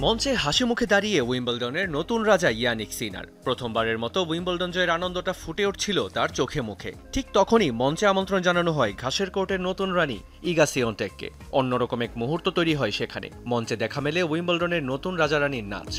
মঞ্চে হাসি মুখে দাঁড়িয়ে উইম্বলডনের নতুন রাজা ইয়ানিক সিনার। প্রথমবারের মতো উইম্বলডন জয়ের আনন্দটা ফুটে উঠছিল তার চোখে মুখে। ঠিক তখনই মঞ্চে আমন্ত্রণ জানানো হয় ঘাসের কোর্টের নতুন রানী ইগা সিওনটেককে। অন্যরকম এক মুহূর্ত তৈরি হয় সেখানে। মঞ্চে দেখা মেলে উইম্বলডনের নতুন রাজা রানীর নাচ।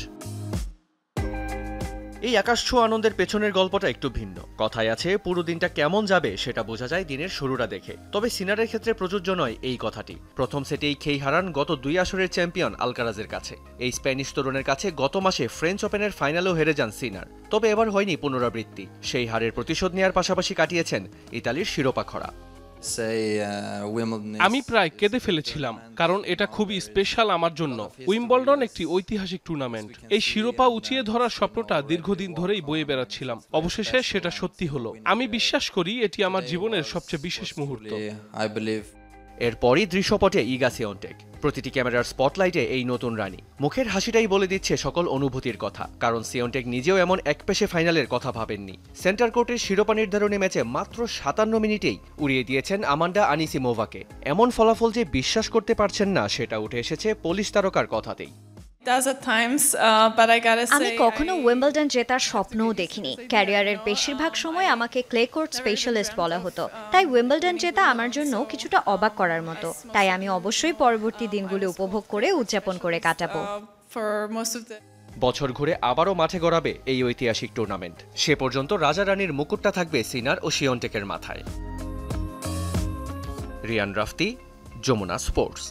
এই আকাশছোঁয়া আনন্দের পেছনের গল্পটা একটু ভিন্ন। কথায় আছে পুরো দিনটা কেমন যাবে সেটা বোঝা যায় দিনের শুরুটা দেখে। তবে সিনারের ক্ষেত্রে প্রযোজ্য নয় এই কথাটি। প্রথম সেটেই খেই হারান গত 2 আসরের চ্যাম্পিয়ন আলকারাজের কাছে। এই স্প্যানিশ তরুণের কাছে গত মাসে ফ্রেঞ্চ ওপেনের ফাইনালেও হেরে যান সিনার। তবে এবার হয়নি পুনরাবৃত্তি। সেই হারের প্রতিশোধ নেওয়ার পাশাপাশি কাটিয়েছেন ইতালির শিরোপা খরা। আমি প্রায় কেঁদে ফেলেছিলাম, কারণ এটা খুবই স্পেশাল আমার জন্য। উইম্বলডন একটি ঐতিহাসিক টুর্নামেন্ট। এই শিরোপা উঁচিয়ে ধরার স্বপ্নটা দীর্ঘদিন ধরেই বয়ে বেড়াচ্ছিলাম। অবশেষে সেটা সত্যি হলো। আমি বিশ্বাস করি এটি আমার জীবনের সবচেয়ে বিশেষ মুহূর্ত। এরপরই দৃশ্যপটে ইগা সিওনটেক। প্রতিটি ক্যামেরার স্পটলাইটে এই নতুন রানী। মুখের হাসিটাই বলে দিচ্ছে সকল অনুভূতির কথা, কারণ সিওনটেক নিজেও এমন একপেশে ফাইনালের কথা ভাবেননি। সেন্টার কোর্টের শিরোপা নির্ধারণী ম্যাচে মাত্র 57 মিনিটেই উড়িয়ে দিয়েছেন আমান্ডা আনিসিমোভাকে। এমন ফলাফল যে বিশ্বাস করতে পারছেন না সেটা উঠে এসেছে পোলিশ তারকার কথাতেই। আমি কখনো উইম্বলডন জেতার স্বপ্নও দেখিনি। ক্যারিয়ারের বেশিরভাগ সময় আমাকে ক্লে কোর্ট স্পেশালিস্ট বলা হতো, তাই উইম্বলডন জেতা আমার জন্য কিছুটা অবাক করার মতো। তাই আমি অবশ্যই পরবর্তী দিনগুলো উপভোগ করে উদযাপন করে কাটাবো। বছর ঘুরে আবারও মাঠে গড়াবে এই ঐতিহাসিক টুর্নামেন্ট। সে পর্যন্ত রাজা রানীর মুকুটটা থাকবে সিনার ও সিওনটেকের মাথায়। রিয়ান রাফতি, যমুনা স্পোর্টস।